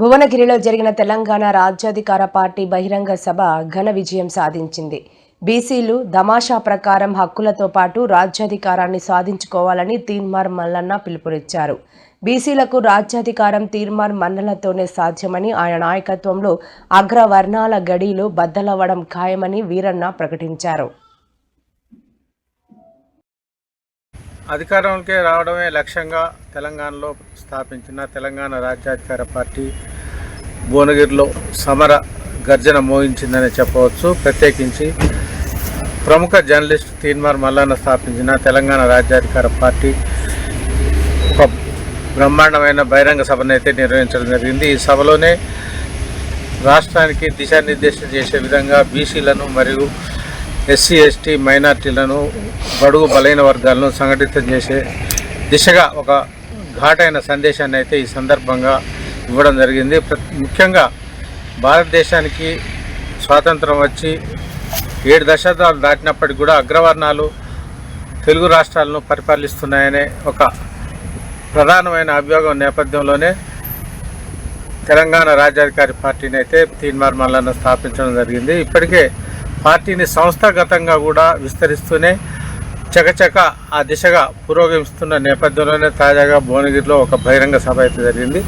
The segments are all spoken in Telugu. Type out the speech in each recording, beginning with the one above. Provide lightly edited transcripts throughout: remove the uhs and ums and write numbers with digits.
భువనగిరిలో జరిగిన తెలంగాణ రాజ్యాధికార పార్టీ బహిరంగ సభ ఘన విజయం సాధించింది. బీసీలు తమాషా ప్రకారం హక్కులతో పాటు రాజ్యాధికారాన్ని సాధించుకోవాలని తీన్మార్ మల్లన్న పిలుపునిచ్చారు. బీసీలకు రాజ్యాధికారం తీన్మార్ మల్లన్నతోనే సాధ్యమని, ఆయన నాయకత్వంలో అగ్రవర్ణాల గడీలు బద్దలవ్వడం ఖాయమని వీరన్న ప్రకటించారు. అధికారంలోకి రావడమే లక్ష్యంగా తెలంగాణలో స్థాపించిన తెలంగాణ రాజ్యాధికార పార్టీ భువనగిరిలో సమర గర్జన మోగించిందని చెప్పవచ్చు. ప్రత్యేకించి ప్రముఖ జర్నలిస్ట్ తీన్మార్ మల్లన్న స్థాపించిన తెలంగాణ రాజ్యాధికార పార్టీ ఒక బ్రహ్మాండమైన బహిరంగ సభను అయితే నిర్వహించడం జరిగింది. ఈ సభలోనే రాష్ట్రానికి దిశానిర్దేశం చేసే విధంగా బీసీలను మరియు ఎస్సీ ఎస్టీ మైనార్టీలను బడుగు బలైన వర్గాలను సంఘటితం చేసే దిశగా ఒక ఘాటైన సందేశాన్ని అయితే ఈ సందర్భంగా ఇవ్వడం జరిగింది. ముఖ్యంగా భారతదేశానికి స్వాతంత్రం వచ్చి 7 దశాబ్దాలు దాటినప్పటికీ కూడా అగ్రవర్ణాలు తెలుగు రాష్ట్రాలను పరిపాలిస్తున్నాయనే ఒక ప్రధానమైన అభియోగం నేపథ్యంలోనే తెలంగాణ రాజ్యాధికారి పార్టీని అయితే తీన్మార్ మల్లన్న స్థాపించడం జరిగింది. ఇప్పటికే పార్టీని సంస్థాగతంగా కూడా విస్తరిస్తూనే చకచక ఆ దిశగా పురోగమిస్తున్న నేపథ్యంలోనే తాజాగా భువనగిరిలో ఒక బహిరంగ సభ అయితే జరిగింది.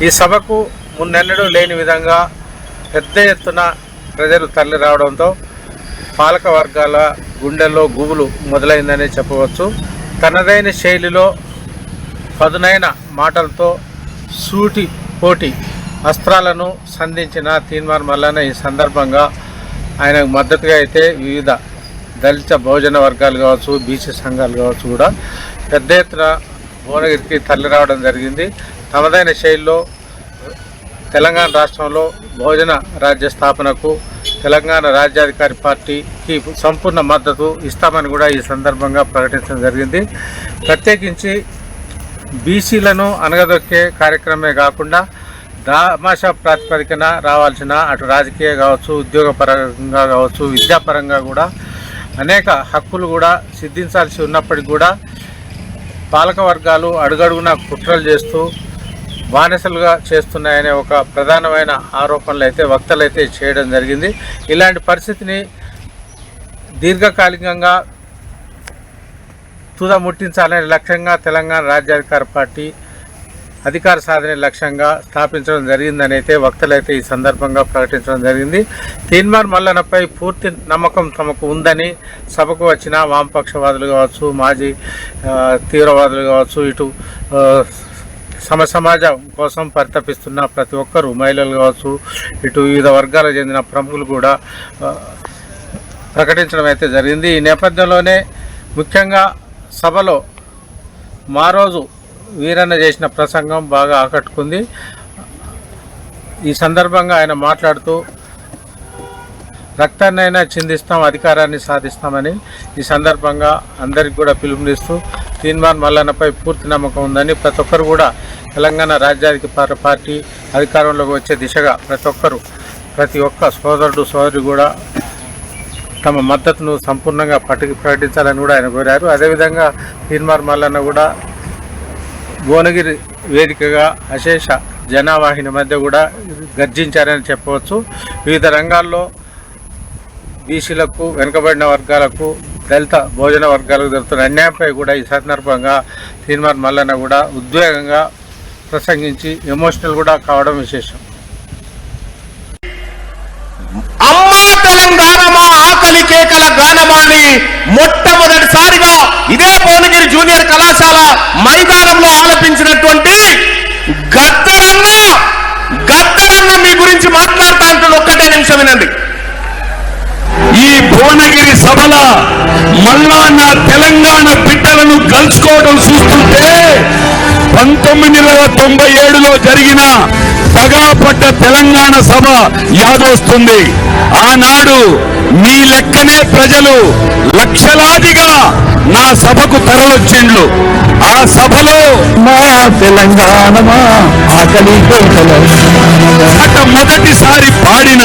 ఈ సభకు మున్నెన్నడూ లేని విధంగా పెద్ద ఎత్తున ప్రజలు తరలి రావడంతో పాలక వర్గాల గుండెల్లో గుబులు మొదలైందనే చెప్పవచ్చు. తనదైన శైలిలో పదునైన మాటలతో సూటి పోటీ అస్త్రాలను సంధించిన తీన్మార్ మల్లన్న ఈ సందర్భంగా ఆయనకు మద్దతుగా అయితే వివిధ దళిత బహుజన వర్గాలు కావచ్చు, బీసీ సంఘాలు కావచ్చు కూడా పెద్ద ఎత్తున భువనగిరికి తరలి రావడం జరిగింది. తమదైన శైలిలో తెలంగాణ రాష్ట్రంలో బహుజన రాజ్య స్థాపనకు తెలంగాణ రాజ్యాధికారి పార్టీకి సంపూర్ణ మద్దతు ఇస్తామని కూడా ఈ సందర్భంగా ప్రకటించడం జరిగింది. ప్రత్యేకించి బీసీలను అనగదొక్కే కార్యక్రమమే కాకుండా తమాషా ప్రాతిపదికన రావాల్సిన అటు రాజకీయ కావచ్చు, ఉద్యోగపరంగా కావచ్చు, విద్యాపరంగా కూడా అనేక హక్కులు కూడా సిద్ధించాల్సి ఉన్నప్పటికీ కూడా పాలక వర్గాలు అడుగడుగునా కుట్రలు చేస్తూ బానిసలుగా చేస్తున్నాయనే ఒక ప్రధానమైన ఆరోపణలు అయితే వక్తలు అయితే చేయడం జరిగింది. ఇలాంటి పరిస్థితిని దీర్ఘకాలికంగా తుదముట్టించాలనే లక్ష్యంగా తెలంగాణ రాజ్యాధికార పార్టీ అధికార సాధన లక్ష్యంగా స్థాపించడం జరిగిందని అయితే వక్తలైతే ఈ సందర్భంగా ప్రకటించడం జరిగింది. తీన్మార్ మల్లన్నపై పూర్తి నమ్మకం తమకు ఉందని సభకు వచ్చిన వామపక్షవాదులు కావచ్చు, మాజీ తీవ్రవాదులు కావచ్చు, ఇటు సమాజం కోసం పరితపిస్తున్న ప్రతి ఒక్కరూ, మహిళలు కావచ్చు, ఇటు వివిధ వర్గాలకు చెందిన ప్రముఖులు కూడా ప్రకటించడం అయితే జరిగింది. ఈ నేపథ్యంలోనే ముఖ్యంగా సభలో మారోజు వీరన్న చేసిన ప్రసంగం బాగా ఆకట్టుకుంది. ఈ సందర్భంగా ఆయన మాట్లాడుతూ రక్తాన్నైనా చిందిస్తాం, అధికారాన్ని సాధిస్తామని ఈ సందర్భంగా అందరికి కూడా పిలుపునిస్తూ తీన్మార్ మల్లన్నపై పూర్తి నమ్మకం ఉందని, ప్రతి ఒక్కరు కూడా తెలంగాణ రాజ్యాధికార పార్టీ అధికారంలోకి వచ్చే దిశగా ప్రతి ఒక్క సోదరుడు సోదరి కూడా తమ మద్దతును సంపూర్ణంగా ప్రకటించాలని కూడా ఆయన కోరారు. అదేవిధంగా తీన్మార్ మల్లన్న కూడా భువనగిరి వేదికగా అశేష జనావాహిని మధ్య కూడా గర్జించారని చెప్పవచ్చు. వివిధ రంగాల్లో బీసీలకు, వెనుకబడిన వర్గాలకు, దళిత బహుజన వర్గాలకు జరుగుతున్న అన్యాయంపై కూడా ఈ సందర్భంగా తీన్మార్ మల్లన్న కూడా ఉద్వేగంగా ప్రసంగించి ఎమోషనల్ కూడా కావడం విశేషం. తెలంగాణమా ఆకలి కేకల గానమాన్ని మొట్టమొదటిసారిగా ఇదే భువనగిరి జూనియర్ కళాశాల మైదానంలో ఆలపించినటువంటి గద్దరన్న మీ గురించి మాట్లాడుతా అంటున్న ఒక్కటే నిమిషం వినండి. ఈ భువనగిరి సభల మల్లన్న తెలంగాణ బిడ్డలను కలుసుకోవడం చూస్తుంటే 1997లో జరిగిన పగాపడ్డ తెలంగాణ సభ యాదొస్తుంది. ఆనాడు మీ లెక్కనే ప్రజలు లక్షలాదిగా నా సభకు తరలొచ్చిండ్లు. ఆ సభలో మా తెలంగాణమా ఆకలి మొదటిసారి పాడిన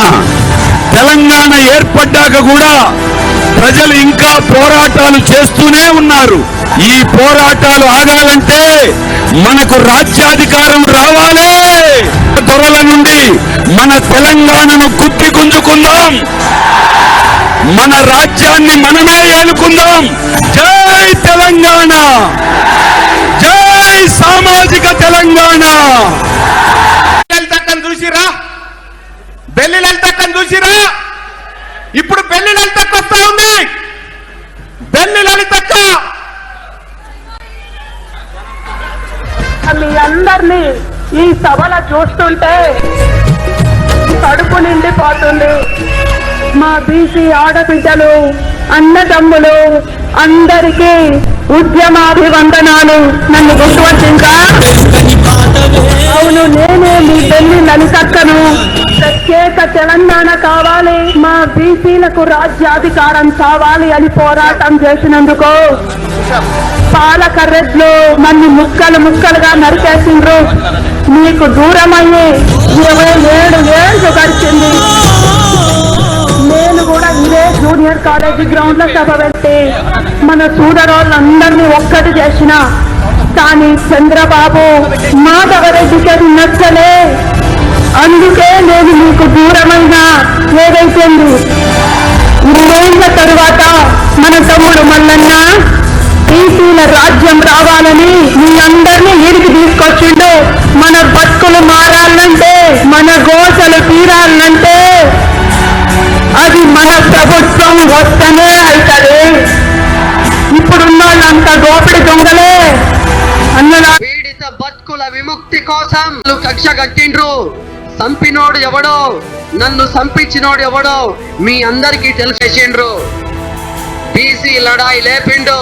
తెలంగాణ ఏర్పడ్డాక కూడా ప్రజలు ఇంకా పోరాటాలు చేస్తూనే ఉన్నారు. ఈ పోరాటాలు ఆగాలంటే మనకు రాజ్యాధికారం రావాలి. దొరల నుండి మన తెలంగాణను గుర్తి గుంజుకుందాం, మన రాజ్యాన్ని మనమే ఏలుకుందాం. జై తెలంగాణ, జై సామాజిక తెలంగాణ. చూసిరా, బెల్లి లలితక్కని చూసిరా, ఇప్పుడు బెల్లి లలితక్క వస్తా ఉంది. బెల్లి లలితక్క మీ అందరినీ ఈ సభలో చూస్తుంటే కడుపు నిండిపోతుంది. మా బీసీ ఆడబిడ్డలు, అన్నదమ్ములు అందరికీ ఉద్యమాభివందనాలు. నన్ను గుర్తుపట్టిందా? అవును, నేనే మీ బెల్లి లలితక్కను. ప్రత్యేక తెలంగాణ కావాలి, మా బీసీలకు రాజ్యాధికారం కావాలి అని పోరాటం చేసినందుకు పాలకర్రెడ్లు మన్ని ముక్కలు ముక్కలుగా నరికేసిండ్రు. మీకు దూరమయ్యి 27 ఏళ్ళు గడిచింది. నేను కూడా ఇదే జూనియర్ కాలేజీ గ్రౌండ్ లో సభ పెట్టి మన సోదరులందరినీ ఒక్కటి చేసిన, కానీ చంద్రబాబు మాధవరెడ్డికి అది నచ్చలే. అందుకే నేను మీకు దూరమైన ఏదైతే ఇన్నేళ్ల తరువాత మన తమ్ముడు మల్లన్న బీసీల రాజ్యం రావాలని మీ అందరినీ ఈడికి తీసుకొచ్చిండు. మన బతుకులు మారాలంటే, మన గోసలు తీరాలంటే అది మన ప్రభుత్వం వస్తేనే అవుతుంది. ఇప్పుడున్న వాళ్ళంతా దోపిడి దొంగలే అన్నలా. పీడిత బతుకుల విముక్తి కోసం కక్ష కట్టిండ్రు. సంపినోడు ఎవడో, నన్ను సంపించినోడు ఎవడో మీ అందరికీ తెలిసేసిండ్రు. బీసీ లడాయి లేపిండు.